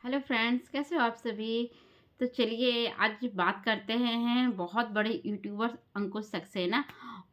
Hello friends, कैसे हो आप सभी। तो चलिए आज बात करते हैं बहुत बड़े यूट्यूबर अंकुश सक्सेना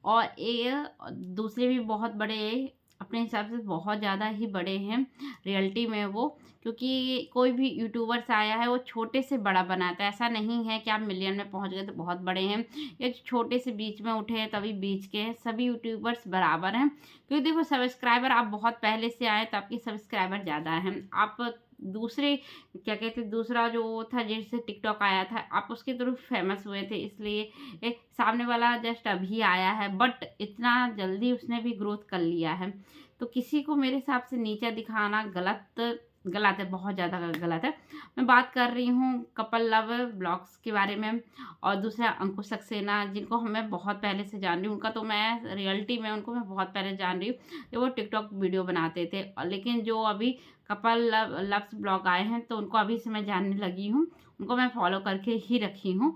और ये दूसरे भी बहुत बड़े, अपने हिसाब से बहुत ज़्यादा ही बड़े हैं रियलिटी में वो। क्योंकि कोई भी यूट्यूबर्स आया है वो छोटे से बड़ा बनाता है। ऐसा नहीं है कि आप मिलियन में पहुंच गए तो बहुत बड़े हैं, या छोटे से बीच में उठे हैं तभी बीच के हैं। सभी यूट्यूबर्स बराबर हैं, क्योंकि देखो सब्सक्राइबर आप बहुत पहले से आए तो आपके सब्सक्राइबर ज़्यादा हैं। आप दूसरे क्या कहते हैं, दूसरा जो था जैसे टिकटॉक आया था, आप उसके थ्रू फेमस हुए थे, इसलिए सामने वाला जस्ट अभी आया है, बट इतना जल्दी उसने भी ग्रोथ कर लिया है। तो किसी को मेरे हिसाब से नीचा दिखाना गलत गलत है, बहुत ज़्यादा गलत है। मैं बात कर रही हूँ कपल लव ब्लॉग्स के बारे में, और दूसरा अंकुश सक्सेना, जिनको मैं बहुत पहले से जान रही हूँ। उनका तो मैं रियलिटी में उनको मैं बहुत पहले जान रही हूँ, जब वो टिकटॉक वीडियो बनाते थे। लेकिन जो अभी कपल लव्स ब्लॉग आए हैं तो उनको अभी से मैं जानने लगी हूँ। उनको मैं फॉलो करके ही रखी हूँ,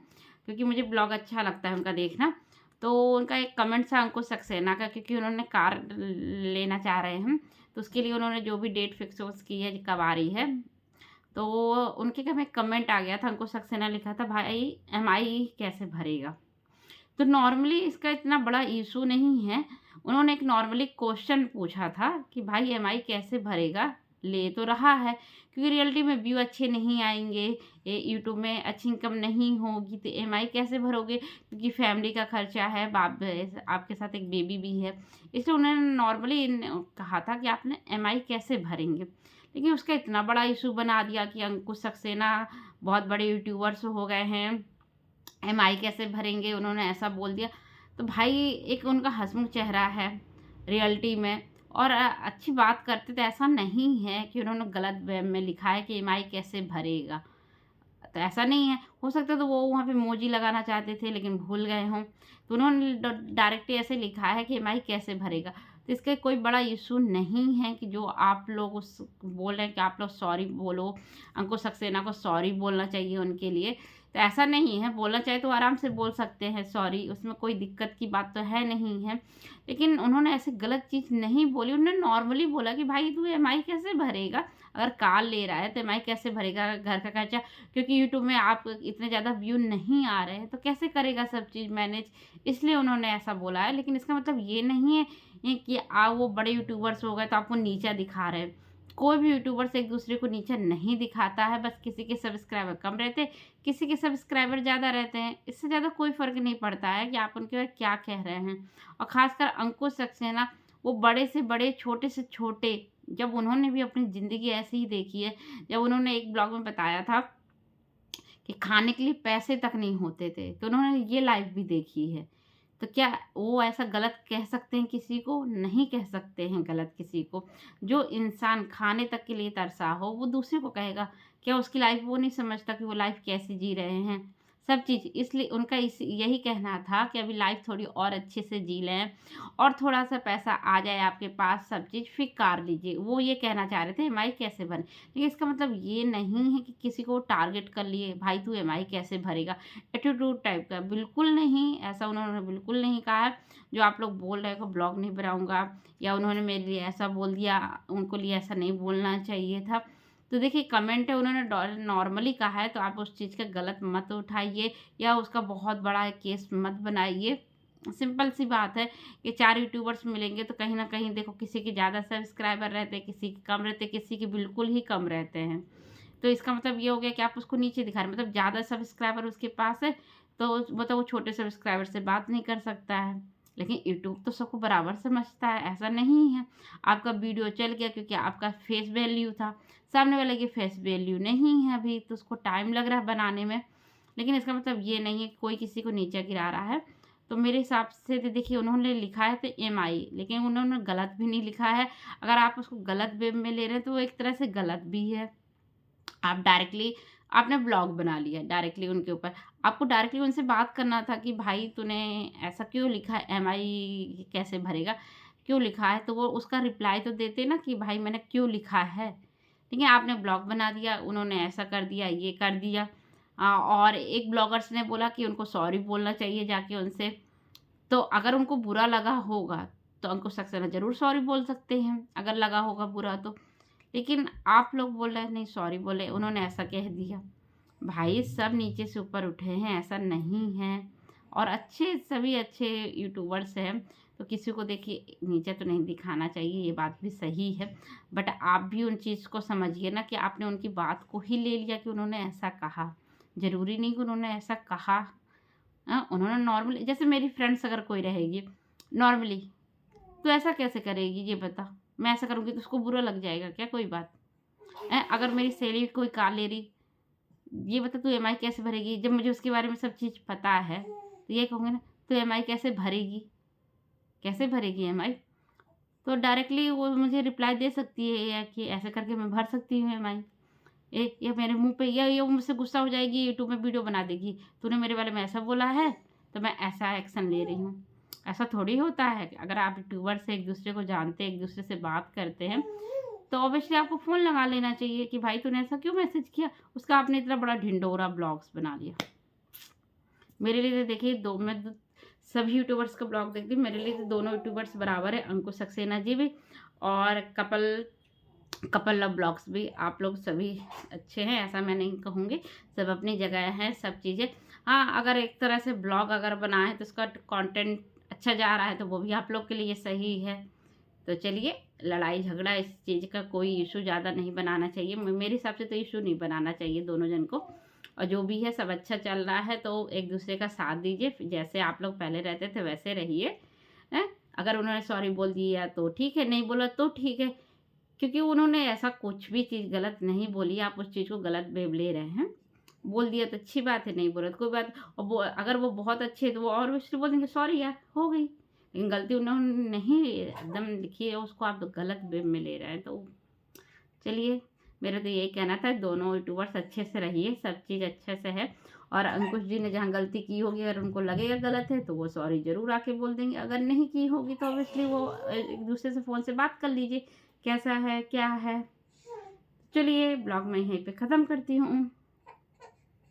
क्योंकि मुझे ब्लॉग अच्छा लगता है उनका देखना। तो उनका एक कमेंट था अंकुश सक्सेना का, क्योंकि उन्होंने कार लेना चाह रहे हैं, तो उसके लिए उन्होंने जो भी डेट फिक्स की है कब आ रही है, तो उनके का में कमेंट आ गया था। अंकुश सक्सेना लिखा था, भाई एमआई कैसे भरेगा। तो नॉर्मली इसका इतना बड़ा इशू नहीं है। उन्होंने एक नॉर्मली क्वेश्चन पूछा था कि भाई एमआई कैसे भरेगा। ले तो रहा है, क्योंकि रियलिटी में व्यू अच्छे नहीं आएंगे, यूट्यूब में अच्छी इनकम नहीं होगी, तो एमआई कैसे भरोगे, क्योंकि फैमिली का खर्चा है, बाप आपके साथ एक बेबी भी है। इसलिए उन्होंने नॉर्मली कहा था कि आपने एमआई कैसे भरेंगे। लेकिन उसका इतना बड़ा इशू बना दिया कि अंकुश सक्सेना बहुत बड़े यूट्यूबर्स हो गए हैं, एमआई कैसे भरेंगे, उन्होंने ऐसा बोल दिया। तो भाई एक उनका हँसमुख चेहरा है रियलिटी में, और अच्छी बात करते, तो ऐसा नहीं है कि उन्होंने गलत वे में लिखा है कि एमआई कैसे भरेगा। तो ऐसा नहीं है, हो सकता है तो वो वहाँ पे इमोजी लगाना चाहते थे लेकिन भूल गए हों, तो उन्होंने डायरेक्टली ऐसे लिखा है कि एमआई कैसे भरेगा। तो इसका कोई बड़ा इशू नहीं है कि जो आप लोग उस बोल रहे हैं कि आप लोग सॉरी बोलो, अंकुश सक्सेना को सॉरी बोलना चाहिए उनके लिए। तो ऐसा नहीं है, बोलना चाहे तो आराम से बोल सकते हैं सॉरी, उसमें कोई दिक्कत की बात तो है नहीं है। लेकिन उन्होंने ऐसे गलत चीज़ नहीं बोली, उन्होंने नॉर्मली बोला कि भाई तू एमआई कैसे भरेगा, अगर कार ले रहा है तो एमआई कैसे भरेगा, घर का खर्चा, क्योंकि यूट्यूब में आप इतने ज़्यादा व्यू नहीं आ रहे हैं तो कैसे करेगा सब चीज़ मैनेज। इसलिए उन्होंने ऐसा बोला है। लेकिन इसका मतलब ये नहीं है कि वो बड़े यूट्यूबर्स हो गए तो आपको नीचा दिखा रहे हैं। कोई भी यूट्यूबर्स एक दूसरे को नीचा नहीं दिखाता है, बस किसी के सब्सक्राइबर कम रहते हैं, किसी के सब्सक्राइबर ज़्यादा रहते हैं, इससे ज़्यादा कोई फ़र्क नहीं पड़ता है कि आप उनके बारे में क्या कह रहे हैं। और ख़ासकर अंकुश सक्सेना, वो बड़े से बड़े, छोटे से छोटे, जब उन्होंने भी अपनी ज़िंदगी ऐसे ही देखी है। जब उन्होंने एक ब्लॉग में बताया था कि खाने के लिए पैसे तक नहीं होते थे, तो उन्होंने ये लाइफ़ भी देखी है। तो क्या वो ऐसा गलत कह सकते हैं किसी को? नहीं कह सकते हैं गलत किसी को। जो इंसान खाने तक के लिए तरसा हो, वो दूसरे को कहेगा। क्या उसकी लाइफ़ वो नहीं समझता कि वो लाइफ़ कैसे जी रहे हैं? सब चीज़ इसलिए उनका इस यही कहना था कि अभी लाइफ़ थोड़ी और अच्छे से जी लें, और थोड़ा-सा पैसा आ जाए आपके पास, सब चीज़ फिर कार लीजिए। वो ये कहना चाह रहे थे ईएमआई कैसे भरें। लेकिन इसका मतलब ये नहीं है कि किसी को टारगेट कर लिए, भाई तू ईएमआई कैसे भरेगा, एटीट्यूड टाइप का, बिल्कुल नहीं, ऐसा उन्होंने बिल्कुल नहीं कहा है। जो आप लोग बोल रहे हो कि ब्लॉग नहीं बनाऊँगा, या उन्होंने मेरे लिए ऐसा बोल दिया, उनको लिए ऐसा नहीं बोलना चाहिए था। तो देखिए कमेंट है, उन्होंने नॉर्मली कहा है, तो आप उस चीज़ का गलत मत उठाइए या उसका बहुत बड़ा केस मत बनाइए। सिंपल सी बात है कि 4 यूट्यूबर्स मिलेंगे तो कहीं न कहीं देखो, किसी के ज़्यादा सब्सक्राइबर रहते हैं, किसी के कम रहते हैं, किसी के बिल्कुल ही कम रहते हैं। तो इसका मतलब ये हो गया कि आप उसको नीचे दिखा रहे हैं, मतलब ज़्यादा सब्सक्राइबर उसके पास है, तो मतलब वो छोटे सब्सक्राइबर से बात नहीं कर सकता है। लेकिन यूट्यूब तो सबको बराबर समझता है, ऐसा नहीं है। आपका वीडियो चल गया क्योंकि आपका फेस वैल्यू था, सामने वाले की फेस वैल्यू नहीं है अभी, तो उसको टाइम लग रहा है बनाने में। लेकिन इसका मतलब ये नहीं है कि कोई किसी को नीचा गिरा रहा है। तो मेरे हिसाब से तो देखिए, उन्होंने लिखा है तो एमआई, लेकिन उन्होंने गलत भी नहीं लिखा है। अगर आप उसको गलत वे में ले रहे हैं तो वो एक तरह से गलत भी है। आप डायरेक्टली आपने ब्लॉग बना लिया डायरेक्टली उनके ऊपर। आपको डायरेक्टली उनसे बात करना था कि भाई तूने ऐसा क्यों लिखा है, एमआई कैसे भरेगा, क्यों लिखा है? तो वो उसका रिप्लाई तो देते ना कि भाई मैंने क्यों लिखा है। लेकिन आपने ब्लॉग बना दिया, उन्होंने ऐसा कर दिया, ये कर दिया। और एक ब्लॉगर्स ने बोला कि उनको सॉरी बोलना चाहिए जाके उनसे। तो अगर उनको बुरा लगा होगा, तो अंकुश सक्सेना ज़रूर सॉरी बोल सकते हैं, अगर लगा होगा बुरा तो। लेकिन आप लोग बोल रहे हैं नहीं सॉरी बोले, उन्होंने ऐसा कह दिया। भाई सब नीचे से ऊपर उठे हैं, ऐसा नहीं है। और अच्छे सभी अच्छे यूट्यूबर्स हैं, तो किसी को देखिए नीचे तो नहीं दिखाना चाहिए, ये बात भी सही है। बट आप भी उन चीज़ को समझिए ना कि आपने उनकी बात को ही ले लिया कि उन्होंने ऐसा कहा। ज़रूरी नहीं कि उन्होंने ऐसा कहा। उन्होंने नॉर्मली, जैसे मेरी फ्रेंड्स अगर कोई रहेगी नॉर्मली, तो ऐसा कैसे करेगी ये बता? मैं ऐसा करूँगी तो उसको बुरा लग जाएगा क्या कोई बात? अगर मेरी सहेली कोई कार ले रही, ये बता तू ईएमआई कैसे भरेगी? जब मुझे उसके बारे में सब चीज़ पता है, तो ये कहूँगी ना तू ईएमआई कैसे भरेगी? कैसे भरेगी ईएमआई? तो डायरेक्टली वो मुझे रिप्लाई दे सकती है या कि ऐसे करके मैं भर सकती हूँ ईएमआई। ये मेरे मुँह पे, या ये मुझसे गुस्सा हो जाएगी, यूट्यूब में वीडियो बना देगी, तूने मेरे बारे में ऐसा बोला है, तो मैं ऐसा एक्शन ले रही हूँ। ऐसा थोड़ी होता है। अगर आप यूट्यूबर से एक-दूसरे को जानते हैं, एक-दूसरे से बात करते हैं, तो ऑब्वियसली आपको फ़ोन लगा लेना चाहिए कि भाई तूने ऐसा क्यों मैसेज किया? उसका आपने इतना बड़ा ढिंढोरा ब्लॉग्स बना लिया। मेरे लिए तो देखिए मैं तो सभी यूट्यूबर्स का ब्लॉग देखती हूँ, मेरे लिए तो दोनों यूट्यूबर्स बराबर है, अंकुश सक्सेना जी भी और कपल कपल लव ब्लॉग्स भी। आप लोग सभी अच्छे हैं, ऐसा मैं नहीं कहूँगी, सब अपनी जगह है सब चीज़ें। हाँ, अगर एक तरह से ब्लॉग अगर बनाएँ तो उसका कंटेंट अच्छा जा रहा है तो वो भी आप लोग के लिए सही है। तो चलिए, लड़ाई झगड़ा इस चीज़ का कोई इशू ज़्यादा नहीं बनाना चाहिए। मेरे हिसाब से तो इशू नहीं बनाना चाहिए दोनों जन को। और जो भी है सब अच्छा चल रहा है तो एक दूसरे का साथ दीजिए, जैसे आप लोग पहले रहते थे वैसे रहिए। हैं? अगर उन्होंने सॉरी बोल दिया तो ठीक है, नहीं बोला तो ठीक है। क्योंकि उन्होंने ऐसा कुछ भी चीज़ गलत नहीं बोली, आप उस चीज़ को गलत वे ले रहे हैं। बोल दिया तो अच्छी बात है, नहीं बोला तो कोई बात। और वो अगर वो बहुत अच्छे हैं तो वो और उससे बोल देंगे सॉरी यार, हो गई। लेकिन गलती उन्होंने नहीं एकदम लिखी है, उसको आप गलत वे में ले रहे हैं। तो चलिए, मेरा तो यही कहना था, दोनों यूट्यूबर्स अच्छे से रहिए, सब चीज़ अच्छे से है। और अंकुश जी ने जहाँ गलती की होगी, अगर उनको लगेगा गलत है तो वो सॉरी ज़रूर आके बोल देंगे। अगर नहीं की होगी तो ऑब्वियसली वो एक दूसरे से फ़ोन से बात कर लीजिए, कैसा है, क्या है। चलिए, ब्लॉग मैं यहीं पे ख़त्म करती हूँ।